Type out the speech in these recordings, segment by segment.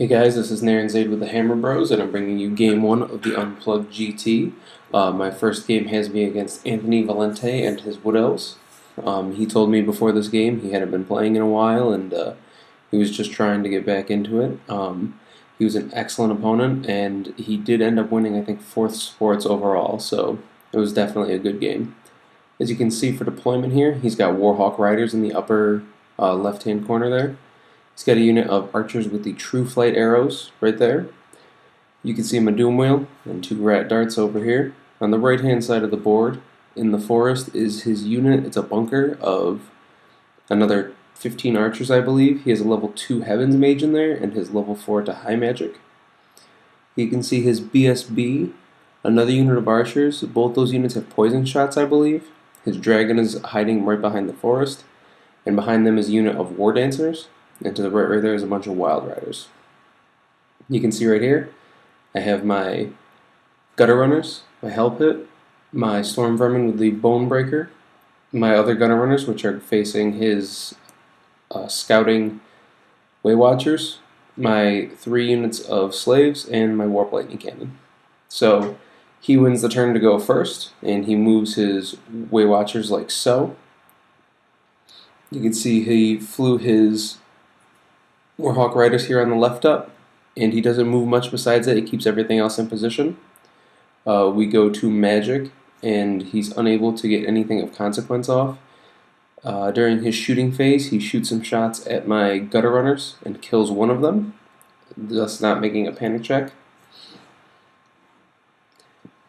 Hey guys, this is Nair and Zaid with the Hammer Bros, and I'm bringing you Game 1 of the Unplugged GT. My first game has me against Anthony Valente and his Wood Elves. He told me before this game he hadn't been playing in a while, and he was just trying to get back into it. He was an excellent opponent, and he did end up winning, I think, 4th sports overall, so it was definitely a good game. As you can see for deployment here, he's got Warhawk Riders in the upper left-hand corner there. He's got a unit of archers with the true flight arrows right there. You can see my doom wheel and 2 rat darts over here. On the right hand side of the board in the forest is his unit. It's a bunker of another 15 archers, I believe. He has a level 2 heavens mage in there and his level 4 to high magic. You can see his BSB, another unit of archers. Both those units have poison shots, I believe. His dragon is hiding right behind the forest, and behind them is a unit of war dancers. And to the right there is a bunch of wild riders. You can see right here, I have my gutter runners, my hell pit, my storm vermin with the bone breaker, my other gutter runners, which are facing his scouting way watchers, my 3 units of slaves, and my warp lightning cannon. So he wins the turn to go first, and he moves his way watchers like so. You can see he flew his Warhawk Riders here on the left up, and he doesn't move much besides that. He keeps everything else in position. We go to magic, and he's unable to get anything of consequence off. During his shooting phase, he shoots some shots at my gutter runners and kills one of them, thus not making a panic check.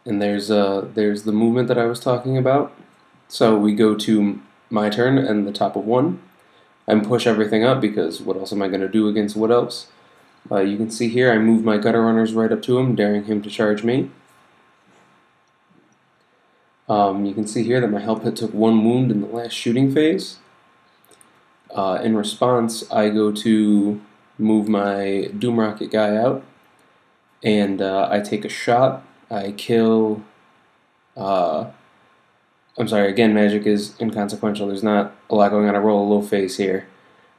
And there's the movement that I was talking about. So we go to my turn and the top of 1. I push everything up because what else am I going to do against Wood Elves? You can see here I move my gutter runners right up to him, daring him to charge me. You can see here that my hell pit took 1 wound in the last shooting phase. In response, I go to move my Doom Rocket guy out, and I take a shot. I kill... I'm sorry, again, magic is inconsequential. There's not a lot going on. I roll a low phase here.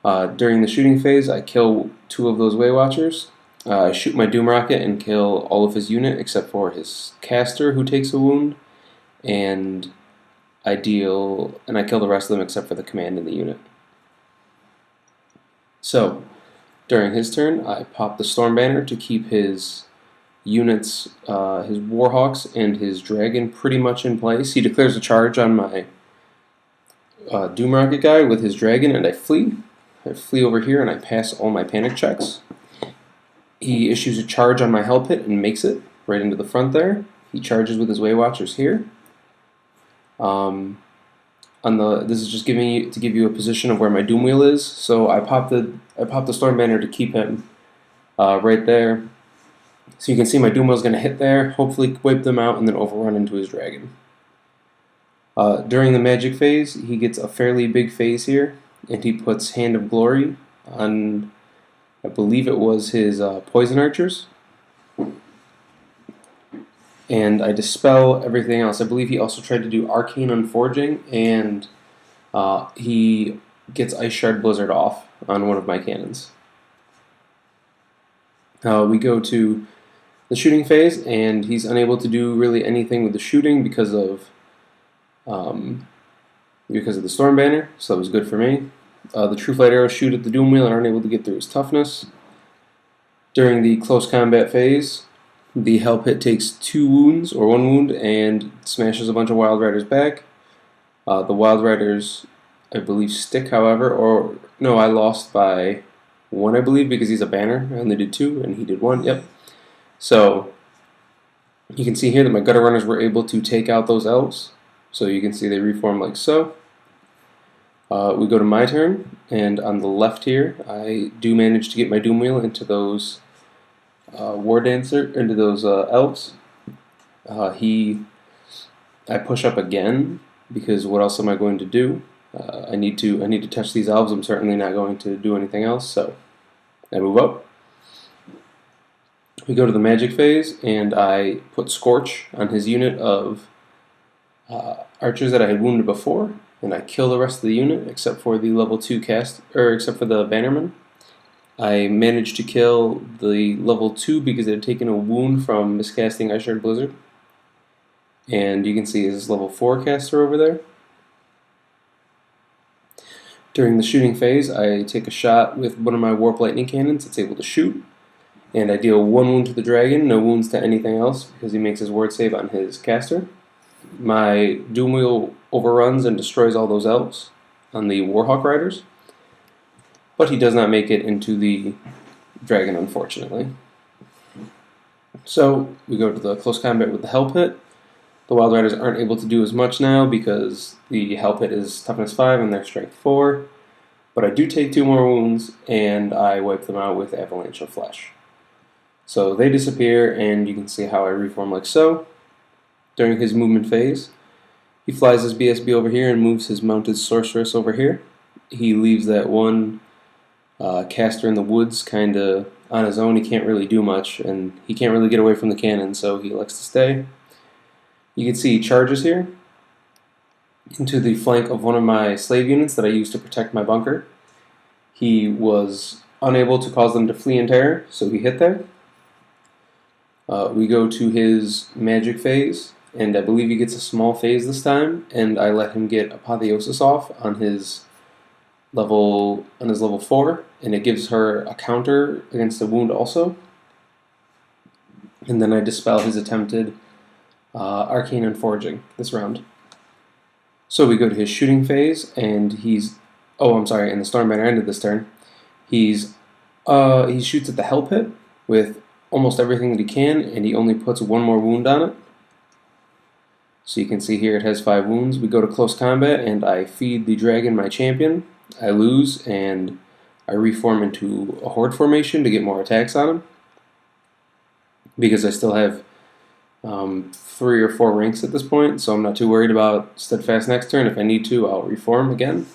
During the shooting phase, I kill 2 of those Way Watchers. I shoot my Doom Rocket and kill all of his unit except for his caster, who takes a wound. And I kill the rest of them except for the command in the unit. So, during his turn, I pop the Storm Banner to keep his units, his Warhawks and his Dragon pretty much in place. He declares a charge on my Doom Rocket guy with his Dragon, and I flee. I flee over here and I pass all my panic checks. He issues a charge on my Hell Pit and makes it right into the front there. He charges with his Way Watchers here. This is just to give you a position of where my Doom Wheel is. So I pop the Storm Banner to keep him right there. So you can see my Doom Wheel is going to hit there, hopefully wipe them out, and then overrun into his Dragon. During the magic phase, he gets a fairly big phase here, and he puts Hand of Glory on, I believe it was his Poison Archers. And I dispel everything else. I believe he also tried to do Arcane Unforging, and he gets Ice Shard Blizzard off on one of my cannons. We go to the shooting phase, and he's unable to do really anything with the shooting because of the Storm Banner, so that was good for me. The True Flight Arrows shoot at the Doom Wheel and aren't able to get through his toughness. During the close combat phase, the Hell Pit takes 2 wounds, or 1 wound, and smashes a bunch of Wild Riders back. The Wild Riders, I believe, stick, however, or no, I lost by 1, I believe, because he's a banner. I only did 2, and he did 1, yep. So, you can see here that my gutter runners were able to take out those elves. So you can see they reform like so. We go to my turn, and on the left here, I do manage to get my Doom Wheel into those elves. I push up again, because what else am I going to do? I need to touch these elves. I'm certainly not going to do anything else, so I move up. We go to the magic phase, and I put Scorch on his unit of archers that I had wounded before, and I kill the rest of the unit except for the level 2 except for the Bannerman. I managed to kill the level 2 because it had taken a wound from miscasting Ice Shard Blizzard. And you can see his level 4 caster over there. During the shooting phase, I take a shot with one of my Warp Lightning Cannons. It's able to shoot. And I deal 1 wound to the dragon, no wounds to anything else because he makes his ward save on his caster. My Doom Wheel overruns and destroys all those elves on the Warhawk Riders. But he does not make it into the dragon, unfortunately. So we go to the close combat with the Hell Pit. The Wild Riders aren't able to do as much now because the Hell Pit is toughness 5 and their strength 4. But I do take 2 more wounds and I wipe them out with Avalanche of Flesh. So they disappear, and you can see how I reform like so. During his movement phase, he flies his BSB over here and moves his mounted sorceress over here. He leaves that one caster in the woods kind of on his own. He can't really do much, and he can't really get away from the cannon, so he elects to stay. You can see he charges here into the flank of one of my slave units that I use to protect my bunker. He was unable to cause them to flee in terror, so he hit there. We go to his magic phase, and I believe he gets a small phase this time, and I let him get Apotheosis off on his level 4, and it gives her a counter against a wound also. And then I dispel his attempted Arcane Unforging this round. So we go to his shooting phase, and he's and the Stormbanner ended this turn. He shoots at the Hell Pit with almost everything that he can, and he only puts 1 more wound on it. So you can see here it has 5 wounds. We go to close combat, and I feed the dragon my champion. I lose, and I reform into a horde formation to get more attacks on him, because I still have 3 or 4 ranks at this point, so I'm not too worried about Steadfast next turn. If I need to, I'll reform again.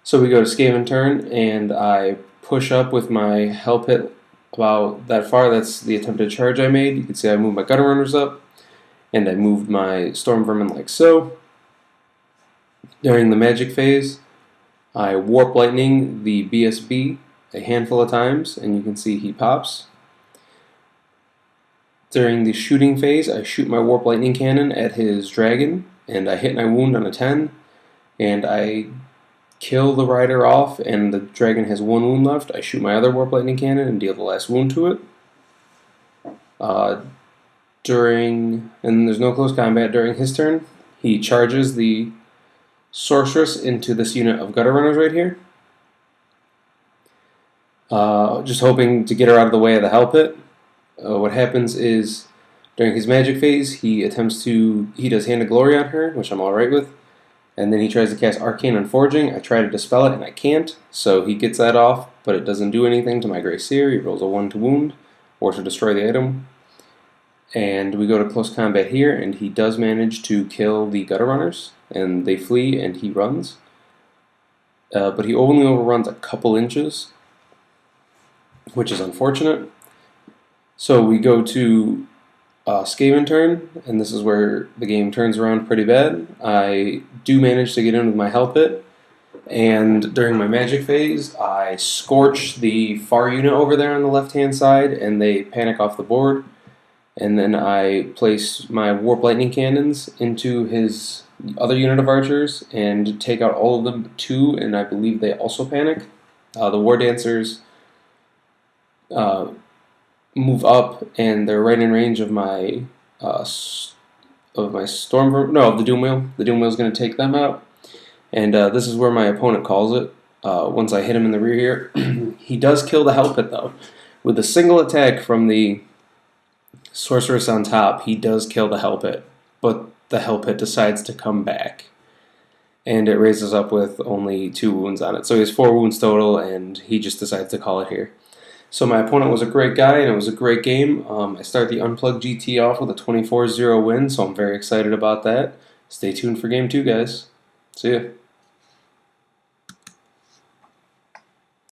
So we go to Skaven turn, and I push up with my Hell Pit about that far. That's the attempted charge I made. You can see I moved my Gutter Runners up, and I moved my Storm Vermin like so. During the magic phase, I Warp Lightning the BSB a handful of times, and you can see he pops. During the shooting phase, I shoot my Warp Lightning Cannon at his dragon, and I hit and I wound on a 10, and I kill the rider off, and the dragon has 1 wound left. I shoot my other Warp Lightning Cannon and deal the last wound to it. And there's no close combat during his turn. He charges the sorceress into this unit of Gutter Runners right here. Just hoping to get her out of the way of the Hell Pit. What happens is, during his magic phase, he does Hand of Glory on her, which I'm alright with. And then he tries to cast Arcane Unforging. I try to dispel it, and I can't. So he gets that off, but it doesn't do anything to my Grey Seer. He rolls a 1 to wound, or to destroy the item. And we go to close combat here, and he does manage to kill the Gutter Runners, and they flee, and he runs. But he only overruns a couple inches, which is unfortunate. So we go to Skaven turn, and this is where the game turns around pretty bad. I do manage to get in with my Hell Pit, and during my magic phase, I scorch the far unit over there on the left-hand side, and they panic off the board. And then I place my Warp Lightning Cannons into his other unit of archers and take out all of them but 2, and I believe they also panic. The War Dancers move up, and they're right in range of my the Doom Wheel. The Doom Wheel is going to take them out, and this is where my opponent calls it. Once I hit him in the rear here, he does kill the Hell Pit though. With a single attack from the Sorceress on top, he does kill the Hell Pit, but the Hell Pit decides to come back, and it raises up with only 2 wounds on it. So he has 4 wounds total, and he just decides to call it here. So my opponent was a great guy, and it was a great game. I start the Unplugged GT off with a 24-0 win, so I'm very excited about that. Stay tuned for Game 2, guys. See ya.